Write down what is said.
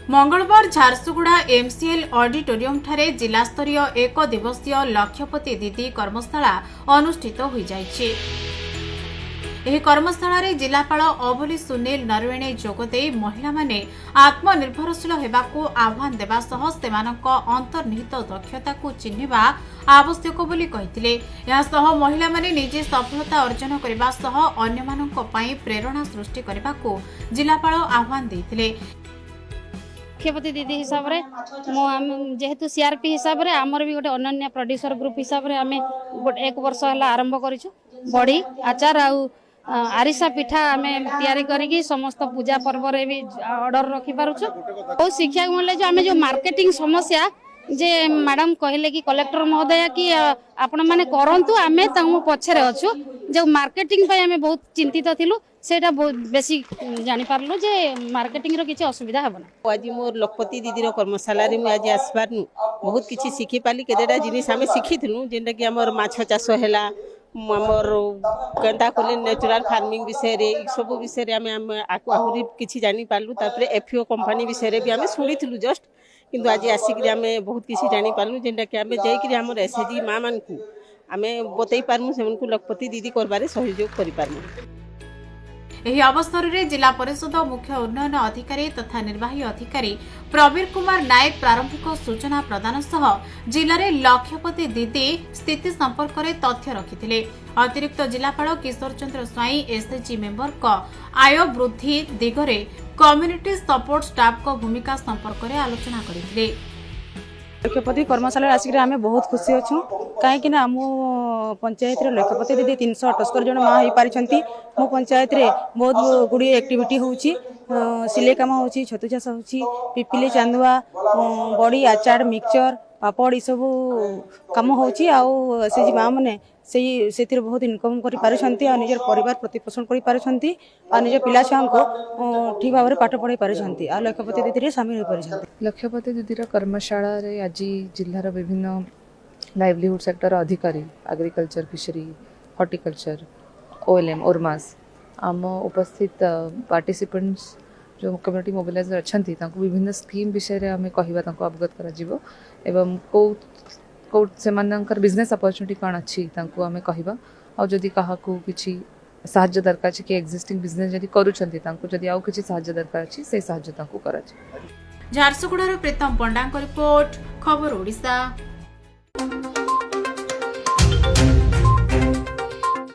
मंगलवार Jharsuguda MCL auditorium ठारे जिला स्तरीय एक दिवसीय लक्षपति दीदी कर्मशाला अनुष्ठित हो जाइछि। एही कर्मशाला जिलापाल अवली सुनील नरवेणे जोगदे महिला माने आत्मनिर्भरशील हेबाकू आह्वान देवा सह सेमानक अंतर्निहित दक्षता को चिन्हिबा आवश्यक बोली कहिथिले। या सह महिला माने निजे सफलता अर्जन करबा सह अन्यमानक पई प्रेरणा सृष्टि करबाकू जिलापाल आह्वान देथिले। लक्षपति दीदी हिसाब रे जेहेतु सीआरपी हिसाब रे आमर भी गोटे अनन्य प्रोड्यूसर ग्रुप हिसाब रे आमे गोटे 1 वर्ष हला आरंभ करिछु। बड़ी आचार आउ आरिसा पिठा आमे तैयारी करिकी समस्त पूजा पर्व रे भी ऑर्डर रखि पारुछु। बहुत शिक्षा मिले जो आमे जो मार्केटिंग समस्या जे मैडम कहले कि कलेक्टर महोदय कि आपण माने करंतु आमे तंग पछरे अछु। जो मार्केटिंग पे आमे बहुत चिंतित थिलु सेटा बेसी जानि पारलु जे मार्केटिंग रो किछि असुविधा हबना। आज मोर लखपति दीदी कर्मशाला रे आज आसबार बहुत किछि शिखि पाली केतेटा जिनिस आमे शिखिथिलु जेंटा कि हमर माछ चाष हैला हमर केंता कोले नेचुरल फार्मिंग विषय रे सब विषय रे आमे आहुरी किछि जानि पारलु। तापर एफओ कंपनी विषय रे भी आमे सुनिथिलु जस्ट किंतु आज आसिक आमे बहुत किछि जानि पारलु जेंटा कि आमे जाई कि हमर एसएजी मां मान को आमे बतई पारमु सेमन को लखपति दीदी करबारे सहयोग करि पारमु। एही अवसर में जिला परिषद मुख्य उन्नयन अधिकारी तथा निर्वाही अधिकारी प्रवीर कुमार नायक प्रारंभिक सूचना प्रदान सह जिले में लक्षपति दीदी स्थिति संपर्क में तथ्य रखिथिले। अतिरिक्त जिलापाल किशोर चंद्र स्वाई एसएचजी मेंबर को आय वृद्धि दिगरे कम्युनिटी सपोर्ट स्टाफ को भूमिका संपर्क में आलोचना करथिले। लक्षपति कर्मशाला आसिक आमे बहुत खुशी अच्छु कहीं आम पंचायत लक्षपति दीदी 378 जन माँ हो पारी। मो पंचायत रे बहुत गुड़ी एक्टिविटी होउची सिले काम होउची छतु चाष होउची पिपिली चांदुआ बड़ी आचार मिक्सचर पापड़ सब कम होउची आउ से माँ मैंने से बहुत इनकम कर पारिछंती आ निजर परिवार प्रतिपोषण कर पारिछंती आ निज पिला छुआ को ठीक भाव में पाठ पढ़ाई पारिछंती आ लक्षपति दीदी रे शामिल हो पारिछंती। लक्षपति दीदी कर्मशाला रे आज जिल्लार विभिन्न लाइवलीहुड सेक्टर अधिकारी एग्रीकल्चर फिशरी हॉर्टिकल्चर ओएलएम ओरमास आम उपस्थित पार्टिसिपेंट्स जो कम्युनिटी मोबिलाइजर अच्छा विभिन्न स्कीम विषय रे आमे कहिबा तांको अवगत करा जिवो एवं को सेमानकर बिजनेस अपॉर्चुनिटी कौन अच्छी तांको आमे कहिबा और जदि काहाकू किछि साहाय्य दरकार अछि कि एक्जिस्टिंग बिजनेस जदि करूछंती तांको जदि आउ किछि साहाय्य दरकार अछि से साहाय्य तांको कराछि। झारसुगुड़ा प्रीतम पंडा रिपोर्ट खबर ओडिशा।